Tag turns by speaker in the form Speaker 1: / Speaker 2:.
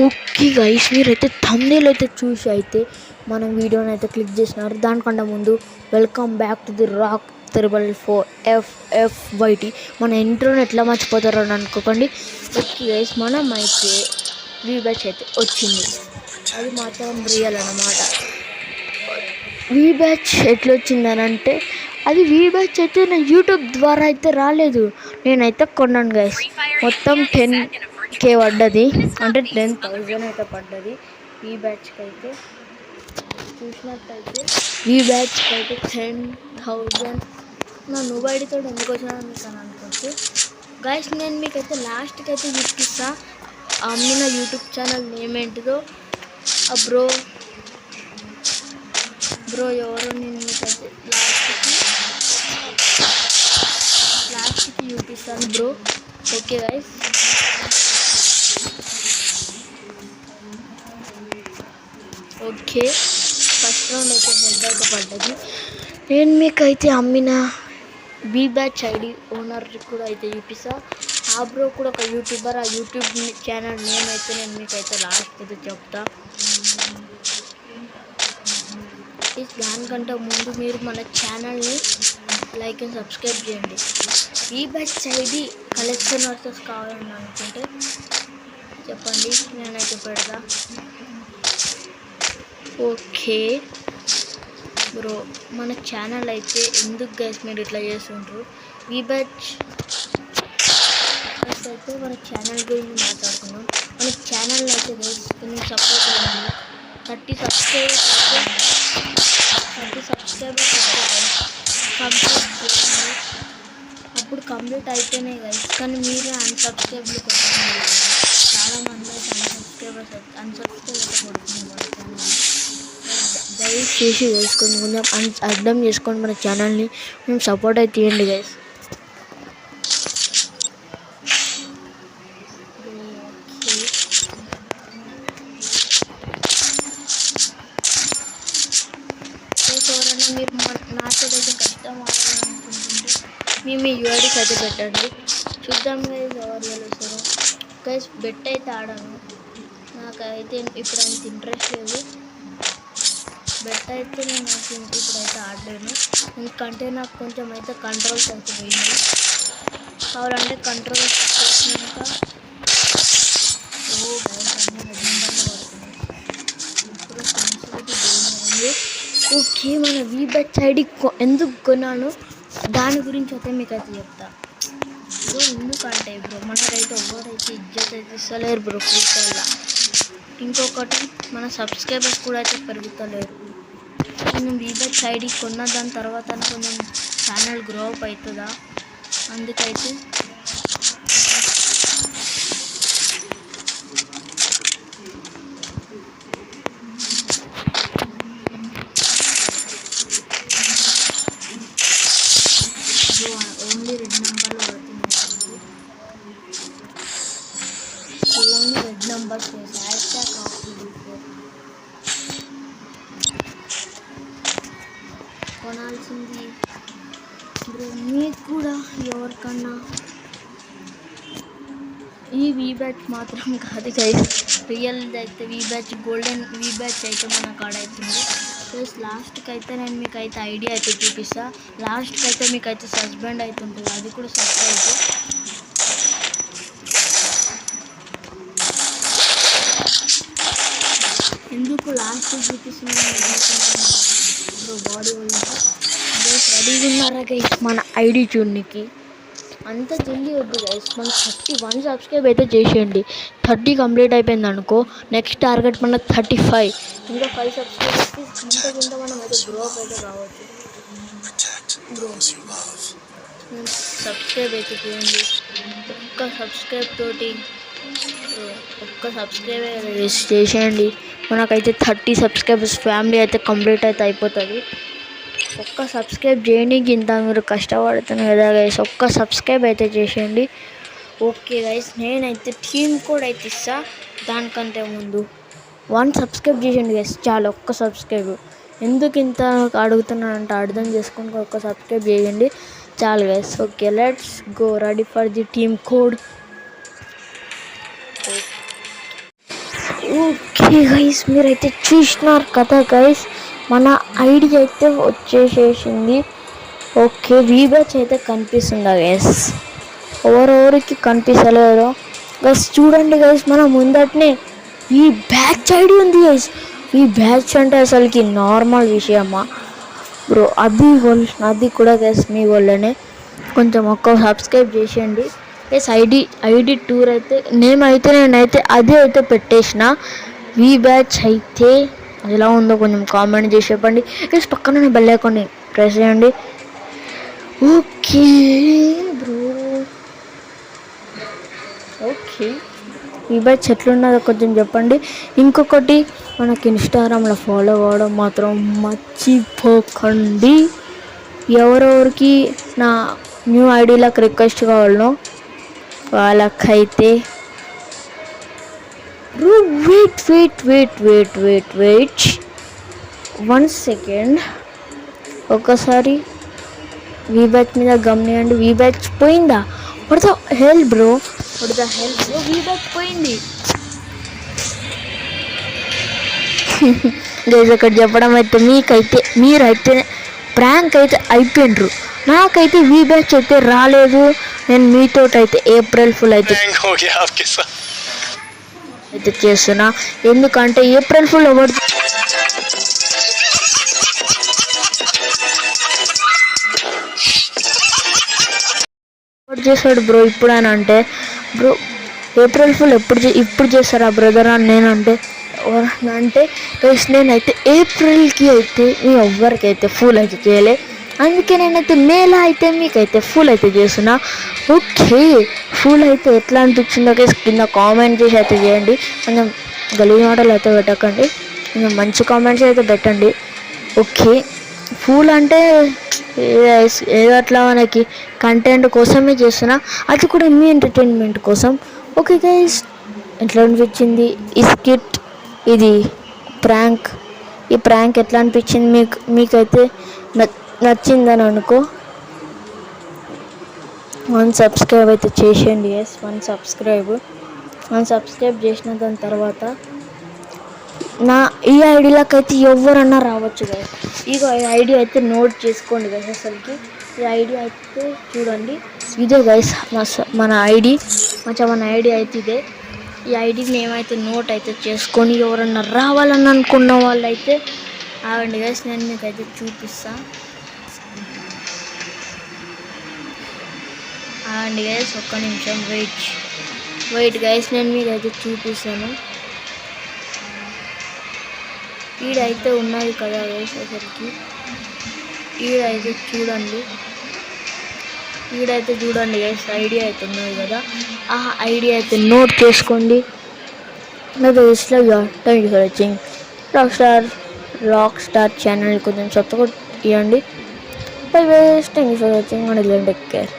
Speaker 1: Okay guys, మీరైతే thumbnail అయితే చూసి అయితే మనం వీడియోని అయితే క్లిక్ చేసినారు. దానికంటే ముందు welcome back to the rock 4FFYT. మన ఇంట్రోని ఎట్లా మర్చిపోతారో అని అనుకోకండి. ఓకే గైస్, మనం అయితే వీ బ్యాచ్ అయితే వచ్చింది, అది మాత్రం రియల్ అన్నమాట. వీ బ్యాచ్ ఎట్లా వచ్చిందని అంటే, అది వీ బ్యాచ్ అయితే నా యూట్యూబ్ ద్వారా అయితే రాలేదు, నేనైతే కొన్నాను గైస్. మొత్తం 10K పడ్డది, అంటే 10,000 అయితే పడ్డది. ఈ బ్యాచ్కి అయితే చూసినట్టయితే ఈ బ్యాచ్కి అయితే 10,000. నా నువ్వు ఐడితో ఎందుకు వచ్చినా మీకు అని అనుకోవచ్చు గైస్. నేను మీకైతే లాస్ట్కి అయితే చూపిస్తా అమ్మిన యూట్యూబ్ ఛానల్ నేమ్ ఏంటిదో. బ్రో ఎవరో నేను మీకైతే లాస్ట్కి చూపిస్తాను bro. Okay guys, okay first round అయితే హెడ్ అయితే పడ్డది. నేను మీకైతే అమ్మిన బీ బ్యాచ్ ఐడి ఓనర్ కూడా అయితే చూపిస్తా. ఆ బ్రో కూడా ఒక యూట్యూబర్, ఆ యూట్యూబ్ ఛానల్ నేమ్ అయితే నేను మీకైతే లాస్ట్ అయితే చెప్తా. దానికంటే ముందు మీరు మన ఛానల్ని లైక్ అండ్ సబ్స్క్రైబ్ చేయండి. B batch ID collection versus కావాలని అనుకుంటే చెప్పండి, నేనైతే పెడతా. ఓకే బ్రో, మన ఛానల్ అయితే ఎందుకు గైస్ మీరు ఇట్లా చేస్తుంటారు? వీ బ్యాచ్ ఫస్ట్ అయితే మన ఛానల్ గురించి మాట్లాడుకున్నాం. మన ఛానల్ అయితే గైస్ కొంచెం సపోర్ట్ చేయండి. 30 సబ్స్క్రైబర్స్ కంప్లీట్ చేయండి. అప్పుడు కంప్లీట్ అయితేనే గైస్, కానీ మీరే అన్సబ్స్క్రైబ్లు కొట్టండి. చాలామంది అయితే అన్సబ్స్క్రైబ్ అయితే కొడుతుంది మన ఛానల్. దయచేసి వేసుకొని కొంచెం అర్థం చేసుకోండి, మన ఛానల్ని మేము సపోర్ట్ అయితే ఇవ్వండి గైస్. ఎవరైనా మీరు నాతో అయితే కష్టం ఆడాలనుకుంటుంటే మీ యూఐడీకి అయితే పెట్టండి, చూద్దాం గైస్ ఎవరు గెలుస్తారో. గైస్ బెట్ అయితే ఆడాను, నాకైతే ఇప్పుడు అంత ఇంట్రెస్ట్ లేదు. బెట్ అయితే నేను ఇప్పుడైతే ఆడలేను, ఎందుకంటే నాకు కొంచెం అయితే కంట్రోల్స్ అయితే పోయింది. కావాలంటే కంట్రోల్స్ చేసినాక ఓకే, మన వీ బ్యాచ్ ఐడి ఎందుకు కొన్నాను దాని గురించి అయితే మీకు అయితే చెప్తా బ్రో. ఎందుకంటే బ్రో మనకైతే ఎవరైతే ఇజ్జత్ అయితే ఇస్తలేరు బ్రో ఫ్యూచర్లో. ఇంకొకటి మన సబ్స్క్రైబర్స్ కూడా అయితే పెరుగుతలేరు. నేను వీ బ్యాచ్ ఐడి కొన్న దాని తర్వాత కొంచెం ఛానల్ గ్రో అప్ అవుతుందా, అందుకైతే ఓన్లీ రెడ్ నెంబర్లో పడుతుంది. ఓన్లీ రెడ్ నెంబర్స్ కొనాల్సింది బ్రో. మీకు కూడా ఎవరికన్నా ఈ వీ బ్యాచ్ మాత్రం కాదు గైస్, రియల్ అయితే V batch golden V batch అయితే మన కాడ అవుతుంది. ప్లస్ లాస్ట్కి అయితే నేను మీకు అయితే ఐడియా అయితే చూపిస్తా. లాస్ట్కి అయితే మీకు అయితే సస్పెండ్ అవుతుంటుంది, అది కూడా సబ్స్క్రైబ్. ఎందుకు లాస్ట్ చూపిస్తున్నాను బ్రో, బాడీ గైస్ రెడీగా ఉన్నారా గైస్ మన ఐడి చూడడానికి? అంత జల్దీ వద్దు గైస్, మన 31 సబ్స్క్రైబ్ అయితే చేసేయండి. 30 కంప్లీట్ అయిపోయింది అనుకో, నెక్స్ట్ టార్గెట్ మన 35. ఇంకా 5 సబ్స్క్రైబర్స్కి ఇంత మనం అయితే గ్రో అప్ అయితే కావచ్చు బ్రో. సబ్స్క్రైబ్ అయితే చేయండి, ఒక్క సబ్స్క్రైబ్ చేసేయండి. మనకైతే 30 సబ్స్క్రైబర్స్ ఫ్యామిలీ అయితే కంప్లీట్ అయితే అయిపోతుంది. ఒక్క సబ్స్క్రైబ్ చేయడానికి ఇంత మీరు కష్టపడుతున్నారు కదా గైస్, ఒక్క సబ్స్క్రైబ్ అయితే చేసేయండి. ఓకే గైస్, నేనైతే టీమ్ కోడ్ అయితే ఇస్తా. దానికంటే ముందు 1 సబ్స్క్రైబ్ చేసేయండి గైస్, చాలు ఒక్క సబ్స్క్రైబ్. ఎందుకు ఇంత అడుగుతున్నానంటే అర్థం చేసుకొని ఒక్క సబ్స్క్రైబ్ చేయండి చాలు guys. Okay, let's go, ready for the team code. Okay guys, మీరైతే చూసినారు కదా గైస్, మన ఐడి అయితే వచ్చేసేసింది. ఓకే, వీ బ్యాచ్ అయితే కనిపిస్తుందా గైస్? ఎవరెవరికి కనిపిస్తలేదో గైస్ చూడండి గైస్, మన ముందటనే ఈ బ్యాచ్ ఐడి ఉంది గైస్. ఈ బ్యాచ్ అంటే అసలుకి నార్మల్ విషయమా బ్రో? అది కూడా గైస్ మీ వాళ్ళనే. కొంచెం ఒక్క సబ్స్క్రైబ్ చేసేయండి గైస్. ఐడి టూర్ అయితే నేనైతే అదే అయితే పెట్టేసిన. వీ బ్యాచ్ అయితే ఎలా ఉందో కొంచెం కామెంట్ చేసి చెప్పండి గైస్. పక్కన బెల్ ఐకాన్ని ప్రెస్ చేయండి. ఓకే బ్రో, ఓకే ఈ బ్యాచ్ ఎట్లున్నదో కొంచెం చెప్పండి. ఇంకొకటి, మనకి ఇన్స్టాగ్రామ్లో ఫాలో అవ్వడం మాత్రం మర్చిపోకండి. ఎవరెవరికి నా న్యూ ఐడీలకు రిక్వెస్ట్ కావాలనో వాళ్ళకైతే వెయిట్ 1 సెకండ్, ఒకసారి వీ బ్యాచ్ మీద గమనియండి. వీ బ్యాచ్ పోయిందా? What the hell bro, we batch పోయింది గైస్. అక్కడ చెప్పడం అయితే మీరైతే ప్రాంక్ అయితే అయిపోయిండ్రు. నాకైతే వీ బ్యాచ్ అయితే రాలేదు. నేను మీతో అయితే ఏప్రిల్ ఫుల్ అయితే చేస్తున్నా. ఎందుకంటే ఏప్రిల్ ఫుల్ ఎవరు చేశాడు బ్రో ఇప్పుడైనా అంటే, బ్రో ఏప్రిల్ ఫుల్ ఇప్పుడు చేస్తారా బ్రదర్ అని నేనంటే గైస్, నేనైతే ఏప్రిల్కి అయితే మీ ఎవ్వరికైతే ఫుల్ అయితే చేయలే. అందుకే నేనైతే మేలో అయితే మీకైతే ఫుల్ అయితే చేస్తున్నా. ఓకే, ఫుల్ అయితే ఎట్లా అనిపించిందో గైస్ కింద కామెంట్ చేసి అయితే చేయండి. కొంచెం గలీజ్ మాటలు అయితే పెట్టకండి, కొంచెం మంచి కామెంట్స్ అయితే పెట్టండి. ఓకే, ఫుల్ అంటే ఏదో అట్లా మనకి కంటెంట్ కోసమే చేస్తున్నా, అది కూడా మీ ఎంటర్టైన్మెంట్ కోసం. ఓకే గైస్, ఎట్లా అనిపించింది ఈ స్కిట్, ఇది ప్రాంక్? ఈ ప్రాంక్ ఎట్లా అనిపించింది మీకైతే నచ్చిందని అనుకో. 1 సబ్స్క్రైబ్ అయితే చేసేయండి ఎస్. 1 సబ్స్క్రైబ్ చేసిన దాని తర్వాత నా ఈ ఐడియాలకు అయితే ఎవరన్నా రావచ్చు కదా. ఇగో ఈ ఐడియా అయితే నోట్ చేసుకోండి గైస్. అసలుకి ఈ ఐడియా అయితే చూడండి, ఇదే గైస్ మన ఐడి అయితే ఇదే. ఈ ఐడిని ఏమైతే నోట్ అయితే చేసుకొని ఎవరన్నా రావాలని అనుకున్న వాళ్ళు అయితే ఆగండి గైస్, నేను మీకు అయితే చూపిస్తాను. ఆగండి గైస్, ఒక్క నిమిషం వెయిట్ గైస్, నేను మీకు అయితే చూపిస్తాను. ఈడైతే ఉన్నది కదా గైస్, అసలుకి ఈడైతే చూడండి గైస్, ఐడియా అయితే ఉన్నది కదా. ఆ ఐడియా అయితే నోట్ చేసుకోండి. మేబీ ఇట్లా thank you for watching. Rock star channel కొంచెం సపోర్ట్ ఇవ్వండి. By by, thank you for watching and take care.